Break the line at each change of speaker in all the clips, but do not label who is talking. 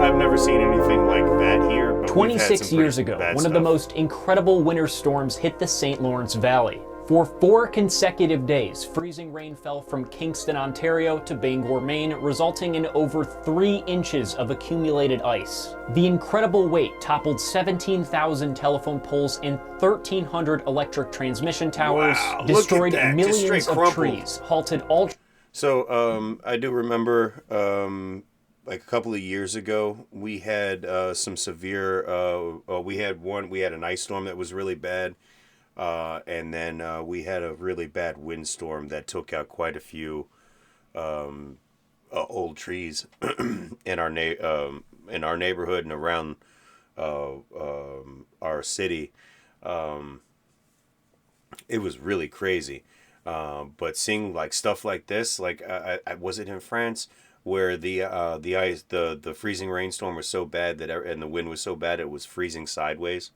I've never seen anything like that here. But
26 years ago, one of the most incredible winter storms hit the St. Lawrence Valley. For 4 consecutive days, freezing rain fell from Kingston, Ontario to Bangor, Maine, resulting in over 3 inches of accumulated ice. The incredible weight toppled 17,000 telephone poles and 1,300 electric transmission towers, destroyed millions of trees, halted all...
So, I do remember, like a couple of years ago, we had some severe, we had an ice storm that was really bad. And then we had a really bad windstorm that took out quite a few old trees in our neighborhood and around our city. It was really crazy. But seeing like stuff like this, like I was it in France where the ice, the freezing rainstorm was so bad and the wind was so bad it was freezing sideways.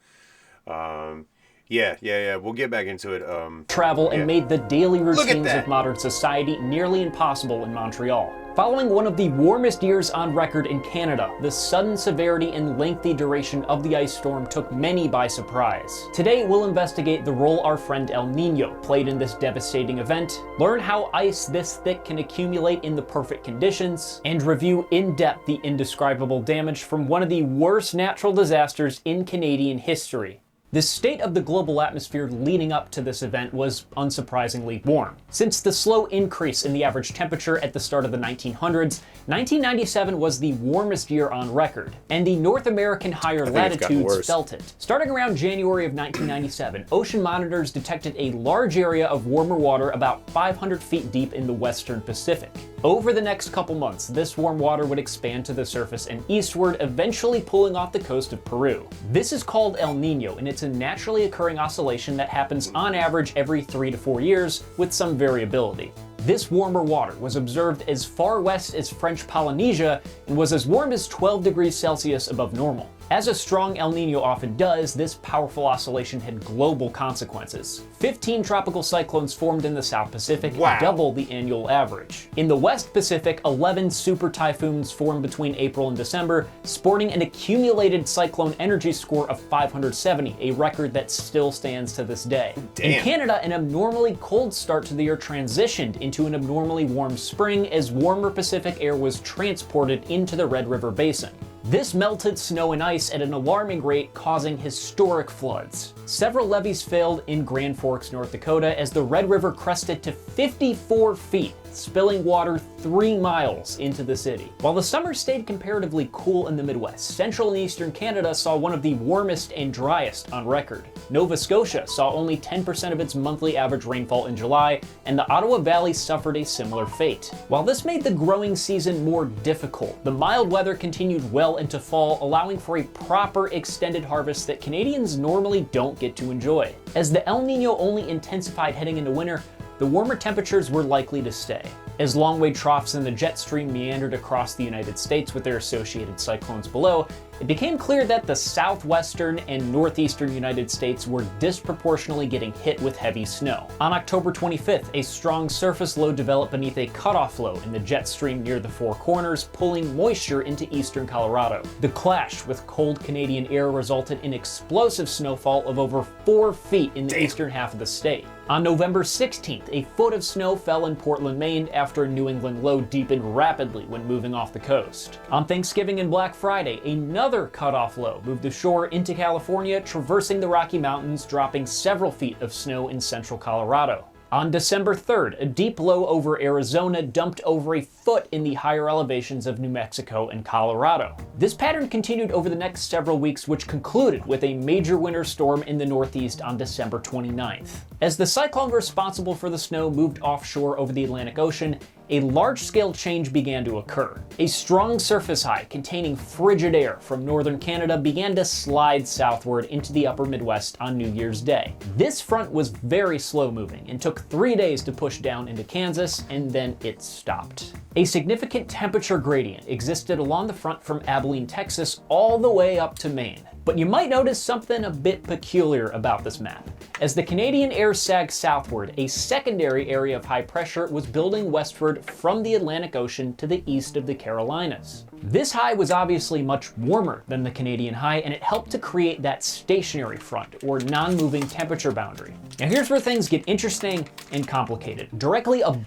Yeah. We'll get back into it.
Travel and made the daily routines of modern society nearly impossible in Montreal. Following one of the warmest years on record in Canada, the sudden severity and lengthy duration of the ice storm took many by surprise. Today, we'll investigate the role our friend El Nino played in this devastating event, learn how ice this thick can accumulate in the perfect conditions, and review in depth the indescribable damage from one of the worst natural disasters in Canadian history. The state of the global atmosphere leading up to this event was unsurprisingly warm. Since the slow increase in the average temperature at the start of the 1900s, 1997 was the warmest year on record, and the North American higher latitudes felt it. Starting around January of 1997, ocean monitors detected a large area of warmer water about 500 feet deep in the western Pacific. Over the next couple months, this warm water would expand to the surface and eastward, eventually pulling off the coast of Peru. This is called El Nino, and it's a naturally occurring oscillation that happens on average every 3 to 4 years, with some variability. This warmer water was observed as far west as French Polynesia and was as warm as 12 degrees Celsius above normal. As a strong El Nino often does, this powerful oscillation had global consequences. 15 tropical cyclones formed in the South Pacific, double the annual average. In the West Pacific, 11 super typhoons formed between April and December, sporting an accumulated cyclone energy score of 570, a record that still stands to this day. In Canada, an abnormally cold start to the year transitioned into an abnormally warm spring as warmer Pacific air was transported into the Red River Basin. This melted snow and ice at an alarming rate, causing historic floods. Several levees failed in Grand Forks, North Dakota, as the Red River crested to 54 feet, spilling water 3 miles into the city. While the summer stayed comparatively cool in the Midwest, central and eastern Canada saw one of the warmest and driest on record. Nova Scotia saw only 10% of its monthly average rainfall in July, and the Ottawa Valley suffered a similar fate. While this made the growing season more difficult, the mild weather continued well into fall, allowing for a proper extended harvest that Canadians normally don't get to enjoy. As the El Nino only intensified heading into winter, the warmer temperatures were likely to stay. As long-wave troughs in the jet stream meandered across the United States with their associated cyclones below, it became clear that the southwestern and northeastern United States were disproportionately getting hit with heavy snow. On October 25th, a strong surface low developed beneath a cutoff low in the jet stream near the Four Corners, pulling moisture into eastern Colorado. The clash with cold Canadian air resulted in explosive snowfall of over 4 feet in the eastern half of the state. On November 16th, a foot of snow fell in Portland, Maine, after a New England low deepened rapidly when moving off the coast. On Thanksgiving and Black Friday, another cutoff low moved ashore into California, traversing the Rocky Mountains, dropping several feet of snow in central Colorado. On December 3rd, a deep low over Arizona dumped over a foot in the higher elevations of New Mexico and Colorado. This pattern continued over the next several weeks, which concluded with a major winter storm in the Northeast on December 29th. As the cyclone responsible for the snow moved offshore over the Atlantic Ocean, a large-scale change began to occur. A strong surface high containing frigid air from northern Canada began to slide southward into the upper Midwest on New Year's Day. This front was very slow-moving and took 3 days to push down into Kansas, and then it stopped. A significant temperature gradient existed along the front from Abilene, Texas, all the way up to Maine. But you might notice something a bit peculiar about this map. As the Canadian air sagged southward, a secondary area of high pressure was building westward from the Atlantic Ocean to the east of the Carolinas. This high was obviously much warmer than the Canadian high, and it helped to create that stationary front, or non-moving temperature boundary. Now here's where things get interesting and complicated. Directly above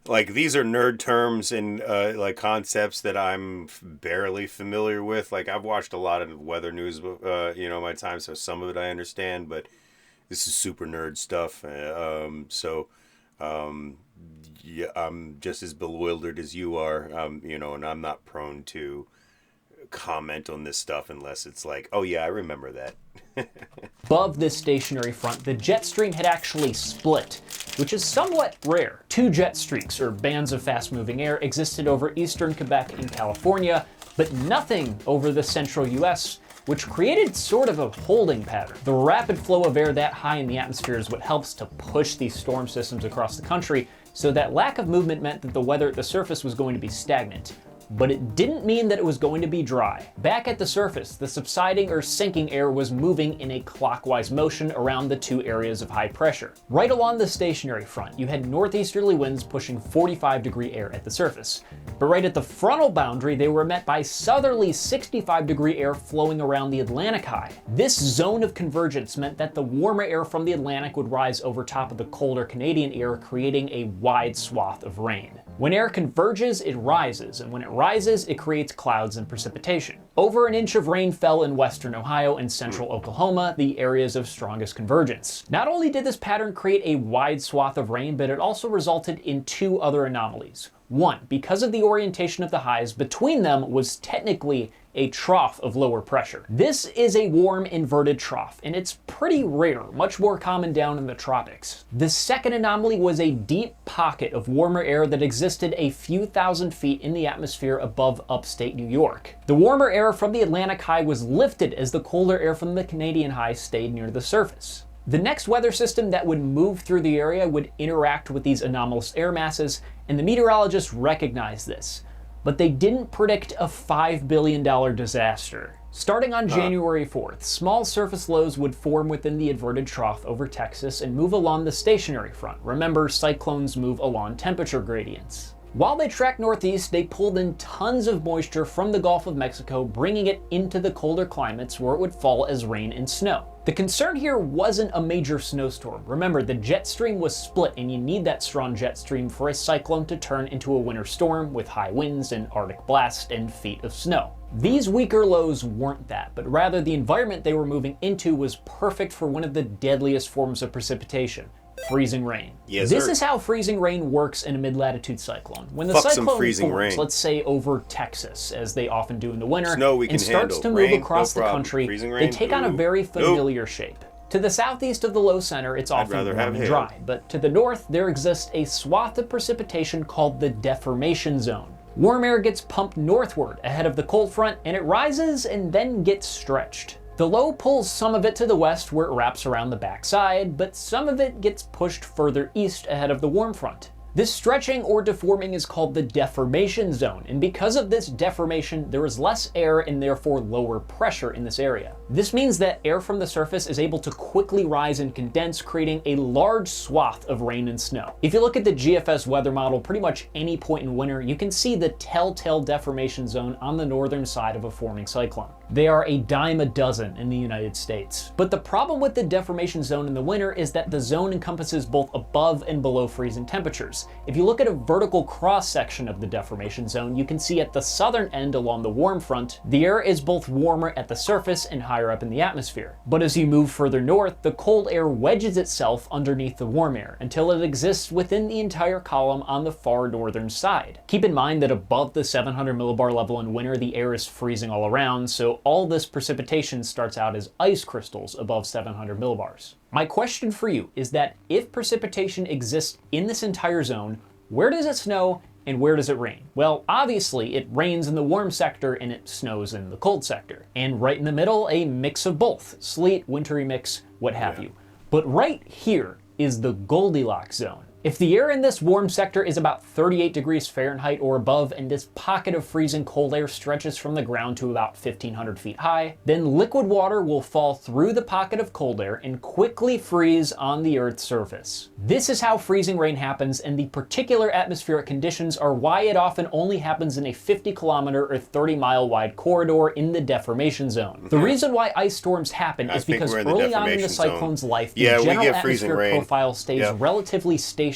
like, these are nerd terms and like concepts that I'm barely familiar with. Like, I've watched a lot of weather news, my time, so some of it I understand, but this is super nerd stuff. Yeah, I'm just as bewildered as you are, and I'm not prone to comment on this stuff unless it's like, oh yeah, I remember that.
Above this stationary front, the jet stream had actually split, which is somewhat rare. Two jet streaks, or bands of fast-moving air, existed over eastern Quebec and California, but nothing over the central US, which created sort of a holding pattern. The rapid flow of air that high in the atmosphere is what helps to push these storm systems across the country, so that lack of movement meant that the weather at the surface was going to be stagnant. But it didn't mean that it was going to be dry. Back at the surface, the subsiding or sinking air was moving in a clockwise motion around the two areas of high pressure. Right along the stationary front, you had northeasterly winds pushing 45-degree air at the surface. But right at the frontal boundary, they were met by southerly 65-degree air flowing around the Atlantic high. This zone of convergence meant that the warmer air from the Atlantic would rise over top of the colder Canadian air, creating a wide swath of rain. When air converges, it rises, and when it rises, it creates clouds and precipitation. Over an inch of rain fell in western Ohio and central Oklahoma, the areas of strongest convergence. Not only did this pattern create a wide swath of rain, but it also resulted in two other anomalies. One, because of the orientation of the highs, between them was technically a trough of lower pressure. This is a warm inverted trough, and it's pretty rare, much more common down in the tropics. The second anomaly was a deep pocket of warmer air that existed a few thousand feet in the atmosphere above upstate New York. The warmer air from the Atlantic high was lifted as the colder air from the Canadian high stayed near the surface. The next weather system that would move through the area would interact with these anomalous air masses, and the meteorologists recognized this. But they didn't predict a $5 billion disaster. Starting on January 4th, small surface lows would form within the inverted trough over Texas and move along the stationary front. Remember, cyclones move along temperature gradients. While they tracked northeast, they pulled in tons of moisture from the Gulf of Mexico, bringing it into the colder climates where it would fall as rain and snow. The concern here wasn't a major snowstorm. Remember, the jet stream was split, and you need that strong jet stream for a cyclone to turn into a winter storm with high winds and Arctic blast and feet of snow. These weaker lows weren't that, but rather the environment they were moving into was perfect for one of the deadliest forms of precipitation: freezing rain.
Yes,
this
sir.
is how freezing rain works in a mid-latitude cyclone. When the
Fuck some
cyclone
freezing
forms,
rain.
let's say over Texas, as they often do in the winter,
Snow we can
and starts
handle.
to move
Rain,
across
no
the
problem.
country,
Freezing
they
rain?
take on a
Nope.
very
Nope.
familiar shape. To the southeast of the low center, it's often
rather
warm
have
and
hail.
dry, but to the north, there exists a swath of precipitation called the deformation zone. Warm air gets pumped northward ahead of the cold front, and it rises and then gets stretched. The low pulls some of it to the west where it wraps around the backside, but some of it gets pushed further east ahead of the warm front. This stretching or deforming is called the deformation zone, and because of this deformation, there is less air and therefore lower pressure in this area. This means that air from the surface is able to quickly rise and condense, creating a large swath of rain and snow. If you look at the GFS weather model, pretty much any point in winter, you can see the telltale deformation zone on the northern side of a forming cyclone. They are a dime a dozen in the United States. But the problem with the deformation zone in the winter is that the zone encompasses both above and below freezing temperatures. If you look at a vertical cross-section of the deformation zone, you can see at the southern end along the warm front, the air is both warmer at the surface and higher up in the atmosphere. But as you move further north, the cold air wedges itself underneath the warm air until it exists within the entire column on the far northern side. Keep in mind that above the 700 millibar level in winter, the air is freezing all around, so all this precipitation starts out as ice crystals above 700 millibars. My question for you is that if precipitation exists in this entire zone, where does it snow and where does it rain? Well, obviously it rains in the warm sector and it snows in the cold sector. And right in the middle, a mix of both: sleet, wintry mix, what have you. But right here is the Goldilocks zone. If the air in this warm sector is about 38 degrees Fahrenheit or above, and this pocket of freezing cold air stretches from the ground to about 1,500 feet high, then liquid water will fall through the pocket of cold air and quickly freeze on the Earth's surface. This is how freezing rain happens, and the particular atmospheric conditions are why it often only happens in a 50-kilometer or 30-mile wide corridor in the deformation zone. The reason why ice storms happen is because early on in the cyclone's life, the general atmospheric profile stays relatively stationary,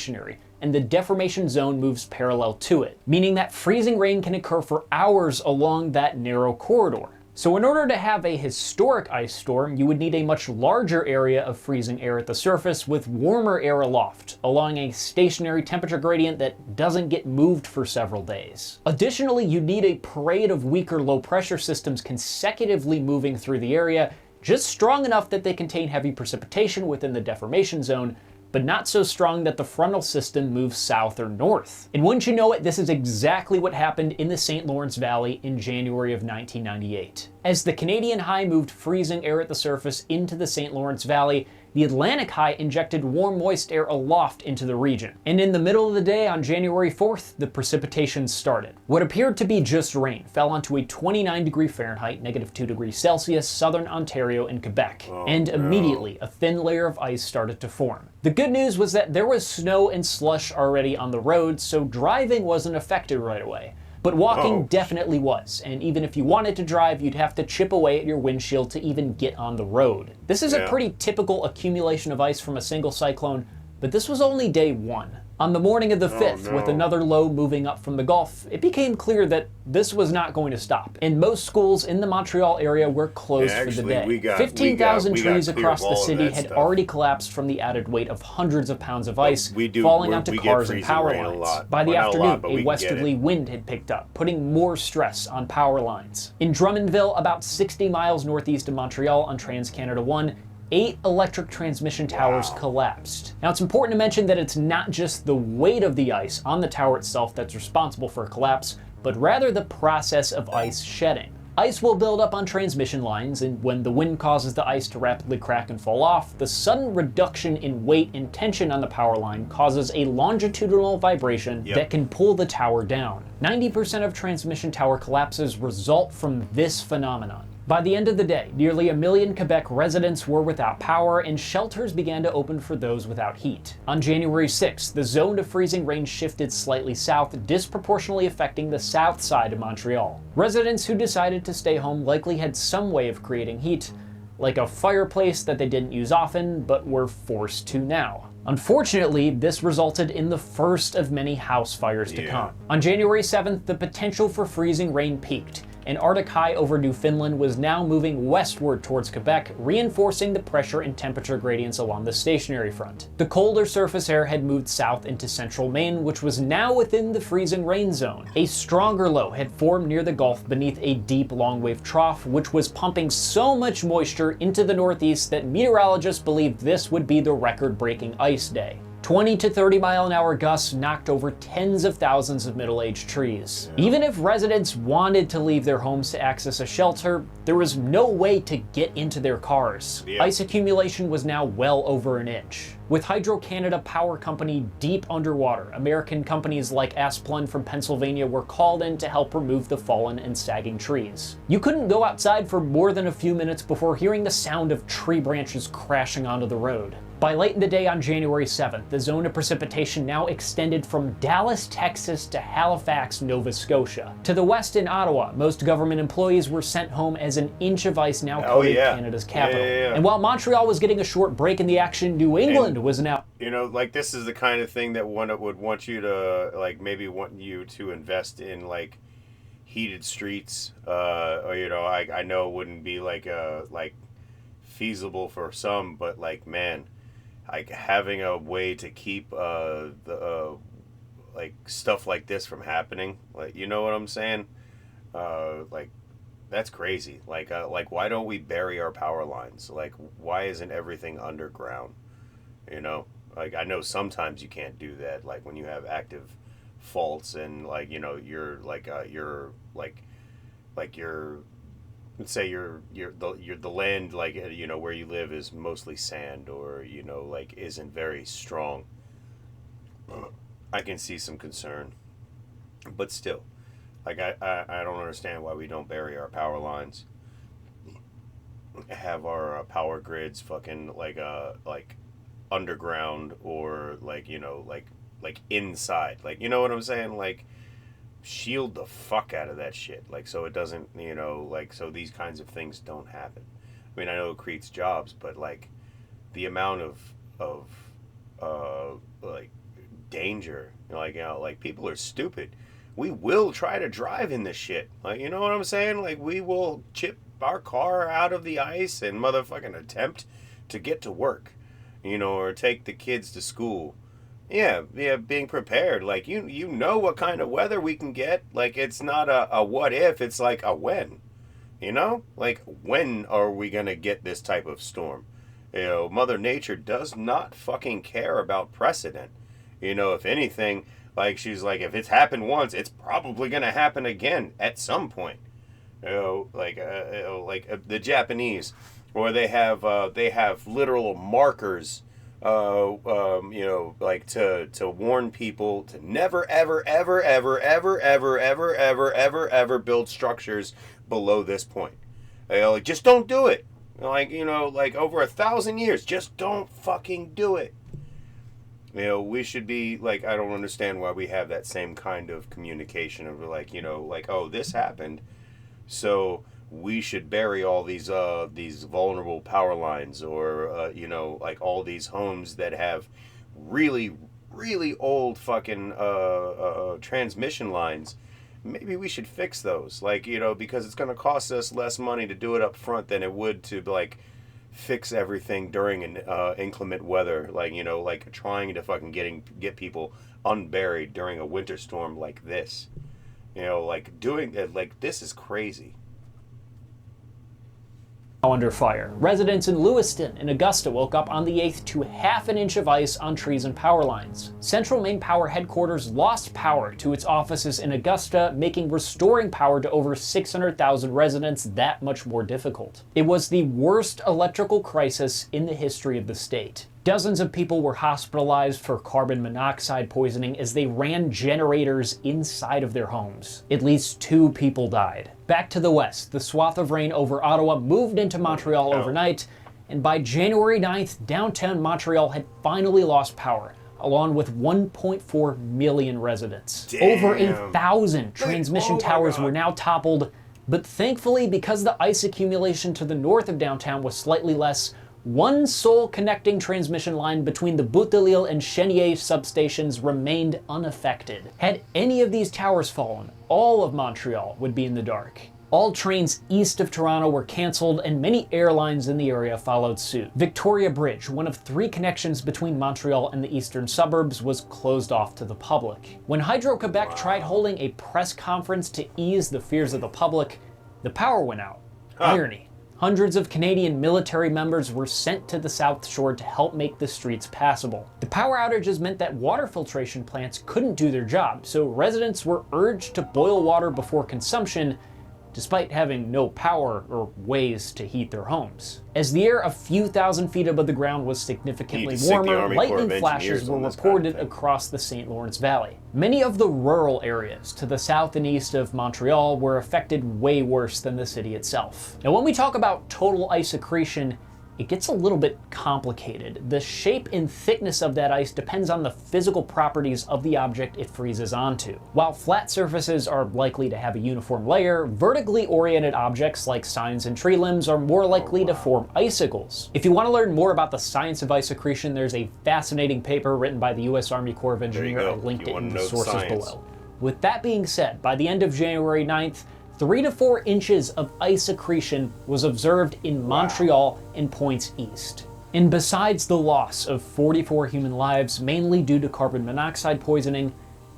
and the deformation zone moves parallel to it, meaning that freezing rain can occur for hours along that narrow corridor. So in order to have a historic ice storm, you would need a much larger area of freezing air at the surface with warmer air aloft, along a stationary temperature gradient that doesn't get moved for several days. Additionally, you need a parade of weaker low-pressure systems consecutively moving through the area, just strong enough that they contain heavy precipitation within the deformation zone, but not so strong that the frontal system moves south or north. And wouldn't you know it, this is exactly what happened in the St. Lawrence Valley in January of 1998. As the Canadian high moved freezing air at the surface into the St. Lawrence Valley, the Atlantic high injected warm moist air aloft into the region. And in the middle of the day on January 4th, the precipitation started. What appeared to be just rain fell onto a 29 degree Fahrenheit, -2 degrees Celsius, southern Ontario and Quebec. And immediately, a thin layer of ice started to form. The good news was that there was snow and slush already on the road, so driving wasn't affected right away. But walking definitely was, and even if you wanted to drive, you'd have to chip away at your windshield to even get on the road. This is a pretty typical accumulation of ice from a single cyclone, but this was only day one. On the morning of the 5th, with another low moving up from the Gulf, it became clear that this was not going to stop, and most schools in the Montreal area were closed for the day. 15,000 trees across the city had already collapsed from the added weight of hundreds of pounds of ice falling onto cars and power lines. By the afternoon, a westerly wind had picked up, putting more stress on power lines. In Drummondville, about 60 miles northeast of Montreal on Trans-Canada 1, 8 electric transmission towers collapsed. Now it's important to mention that it's not just the weight of the ice on the tower itself that's responsible for a collapse, but rather the process of ice shedding. Ice will build up on transmission lines, and when the wind causes the ice to rapidly crack and fall off, the sudden reduction in weight and tension on the power line causes a longitudinal vibration that can pull the tower down. 90% of transmission tower collapses result from this phenomenon. By the end of the day, nearly 1 million Quebec residents were without power, and shelters began to open for those without heat. On January 6th, the zone of freezing rain shifted slightly south, disproportionately affecting the south side of Montreal. Residents who decided to stay home likely had some way of creating heat, like a fireplace that they didn't use often, but were forced to now. Unfortunately, this resulted in the first of many house fires to come. On January 7th, the potential for freezing rain peaked. An Arctic high over Newfoundland was now moving westward towards Quebec, reinforcing the pressure and temperature gradients along the stationary front. The colder surface air had moved south into central Maine, which was now within the freezing rain zone. A stronger low had formed near the Gulf beneath a deep long-wave trough, which was pumping so much moisture into the northeast that meteorologists believed this would be the record-breaking ice day. 20 to 30 mile an hour gusts knocked over tens of thousands of middle-aged trees. Even if residents wanted to leave their homes to access a shelter, there was no way to get into their cars. Ice accumulation was now well over an inch. With Hydro-Canada Power Company deep underwater, American companies like Asplund from Pennsylvania were called in to help remove the fallen and sagging trees. You couldn't go outside for more than a few minutes before hearing the sound of tree branches crashing onto the road. By late in the day on January 7th, the zone of precipitation now extended from Dallas, Texas to Halifax, Nova Scotia. To the west in Ottawa, most government employees were sent home as an inch of ice now coated Canada's capital. And while Montreal was getting a short break in the action, New England was now...
You know, like, this is the kind of thing that one would want you to, like, maybe want you to invest in, like, heated streets. Or, you know, I know it wouldn't be, like feasible for some, but, like, man... like having a way to keep like stuff like this from happening, like, you know what I'm saying? Like, that's crazy. Like why don't we bury our power lines? Like, why isn't everything underground? You know, like, I know sometimes you can't do that, like when you have active faults and, like, you know, you're let's say the land, like, you know, where you live is mostly sand, or, you know, like, isn't very strong. I can see some concern. But still, like, I don't understand why we don't bury our power lines, have our power grids fucking like underground, or like, like inside, like, you know what I'm saying, like, shield the fuck out of that shit, like, so it doesn't, like, so these kinds of things don't happen. I mean, I know it creates jobs, but like the amount of like danger, like, like, people are stupid. We will try to drive in this shit, like, you know what I'm saying, like, we will chip our car out of the ice and motherfucking attempt to get to work, or take the kids to school. Yeah, yeah, being prepared. Like, you know what kind of weather we can get. Like, it's not a what if, it's like a when. Like, when are we gonna get this type of storm? Mother Nature does not fucking care about precedent. If anything, like, she's like, if it's happened once, it's probably gonna happen again at some point. The Japanese, or they have literal markers, like, to warn people to never ever ever ever ever ever ever ever ever ever build structures below this point. Like, just don't do it. Like, like, over 1,000 years, just don't fucking do it. We should be like, I don't understand why we have that same kind of communication of like, like, oh, this happened, so we should bury all these vulnerable power lines, or like, all these homes that have really really old fucking transmission lines. Maybe we should fix those, like, because it's going to cost us less money to do it up front than it would to, like, fix everything during an inclement weather, like, like trying to fucking get people unburied during a winter storm like this. Like, doing that, like, this is crazy.
Under fire. Residents in Lewiston and Augusta woke up on the 8th to half an inch of ice on trees and power lines. Central Maine Power headquarters lost power to its offices in Augusta, making restoring power to over 600,000 residents that much more difficult. It was the worst electrical crisis in the history of the state. Dozens of people were hospitalized for carbon monoxide poisoning as they ran generators inside of their homes. At least 2 people died. Back to the west, the swath of rain over Ottawa moved into Montreal overnight, and by January 9th, downtown Montreal had finally lost power, along with 1.4 million residents.
Damn.
Over 1,000 transmission towers were now toppled, but thankfully, because the ice accumulation to the north of downtown was slightly less, one sole connecting transmission line between the Bouteille and Chenier substations remained unaffected. Had any of these towers fallen, all of Montreal would be in the dark. All trains east of Toronto were cancelled, and many airlines in the area followed suit. Victoria Bridge, one of 3 connections between Montreal and the eastern suburbs, was closed off to the public. When Hydro-Quebec tried holding a press conference to ease the fears of the public, the power went out. Irony. Hundreds of Canadian military members were sent to the South Shore to help make the streets passable. The power outages meant that water filtration plants couldn't do their job, so residents were urged to boil water before consumption, despite having no power or ways to heat their homes. As the air a few thousand feet above the ground was significantly warmer, lightning flashes were reported across the St. Lawrence Valley. Many of the rural areas to the south and east of Montreal were affected way worse than the city itself. Now, when we talk about total ice accretion, it gets a little bit complicated. The shape and thickness of that ice depends on the physical properties of the object it freezes onto. While flat surfaces are likely to have a uniform layer, vertically oriented objects like signs and tree limbs are more likely to form icicles. If you want to learn more about the science of ice accretion, there's a fascinating paper written by the U.S. Army Corps of Engineers. I linked it in the sources below. With that being said, by the end of January 9th, 3 to 4 inches of ice accretion was observed in Montreal and points east. And besides the loss of 44 human lives, mainly due to carbon monoxide poisoning,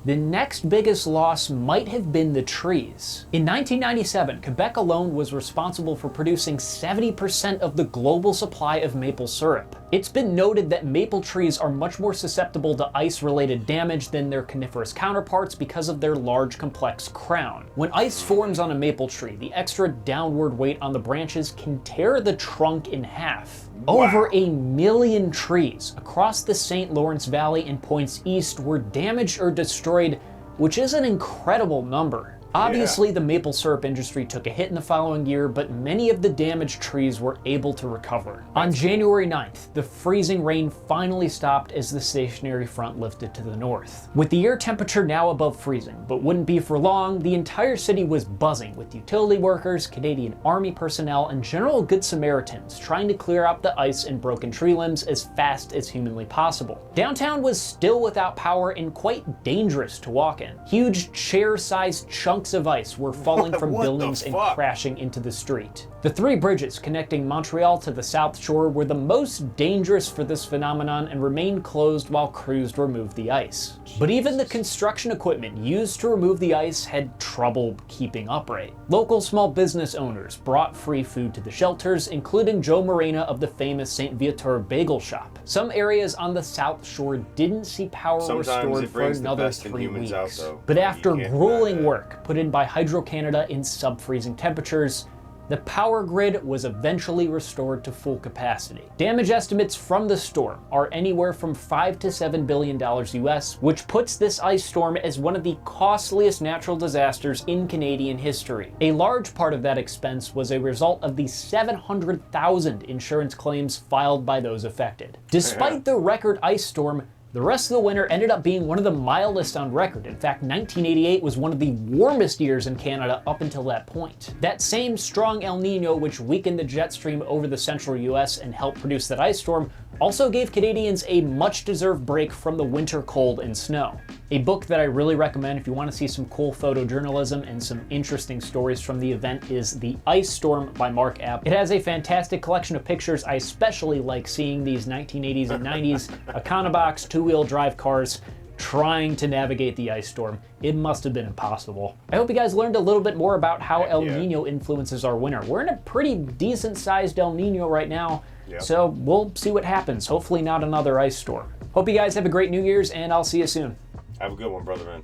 the next biggest loss might have been the trees. In 1997, Quebec alone was responsible for producing 70% of the global supply of maple syrup. It's been noted that maple trees are much more susceptible to ice-related damage than their coniferous counterparts because of their large, complex crown. When ice forms on a maple tree, the extra downward weight on the branches can tear the trunk in half.
Wow.
Over 1 million trees across the St. Lawrence Valley and points east were damaged or destroyed, which is an incredible number. Obviously, the maple syrup industry took a hit in the following year, but many of the damaged trees were able to recover. On January 9th, the freezing rain finally stopped as the stationary front lifted to the north. With the air temperature now above freezing, but wouldn't be for long, the entire city was buzzing with utility workers, Canadian Army personnel, and general Good Samaritans trying to clear out the ice and broken tree limbs as fast as humanly possible. Downtown was still without power and quite dangerous to walk in. Huge chair-sized chunks of ice were falling from buildings and crashing into the street. The 3 bridges connecting Montreal to the South Shore were the most dangerous for this phenomenon and remained closed while crews removed the ice. But even the construction equipment used to remove the ice had trouble keeping upright. Local small business owners brought free food to the shelters, including Joe Morena of the famous St. Viateur bagel shop. Some areas on the South Shore didn't see power restored for another 3 weeks. But after grueling work put in by Hydro-Canada in sub-freezing temperatures, the power grid was eventually restored to full capacity. Damage estimates from the storm are anywhere from $5 to $7 billion US, which puts this ice storm as one of the costliest natural disasters in Canadian history. A large part of that expense was a result of the 700,000 insurance claims filed by those affected. Despite the record ice storm, the rest of the winter ended up being one of the mildest on record. In fact, 1988 was one of the warmest years in Canada up until that point. That same strong El Nino, which weakened the jet stream over the central US and helped produce that ice storm, also gave Canadians a much-deserved break from the winter cold and snow. A book that I really recommend if you want to see some cool photojournalism and some interesting stories from the event is The Ice Storm by Mark App. It has a fantastic collection of pictures. I especially like seeing these 1980s and 90s Econobox two-wheel drive cars trying to navigate the ice storm. It must have been impossible. I hope you guys learned a little bit more about how El Nino influences our winter. We're in a pretty decent-sized El Nino right now, so we'll see what happens. Hopefully not another ice storm. Hope you guys have a great New Year's, and I'll see you soon.
Have a good one, brother man.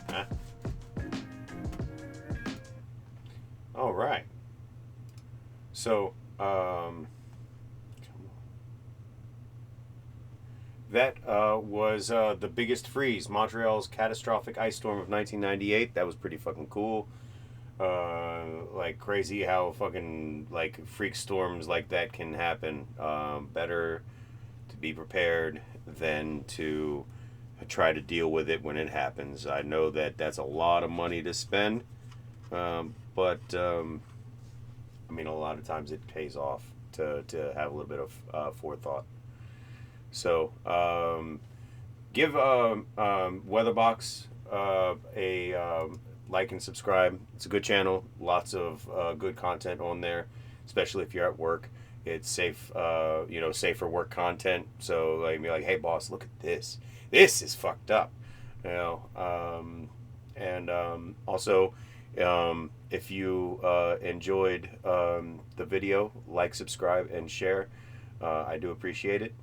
Huh? All right. So, that was the biggest freeze, Montreal's catastrophic ice storm of 1998. That was pretty fucking cool. Like crazy how fucking like freak storms like that can happen. Better to be prepared than to try to deal with it when it happens. I know that that's a lot of money to spend, but I mean, a lot of times it pays off to have a little bit of forethought. So give Weatherbox a like and subscribe. It's a good channel. Lots of good content on there, especially if you're at work. It's safe, safer work content. So like, be like, hey boss, look at this. This is fucked up. Also, if you enjoyed the video, like, subscribe, and share. I do appreciate it.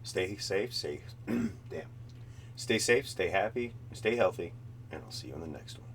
Stay safe. Stay safe, stay happy, stay healthy, and I'll see you on the next one.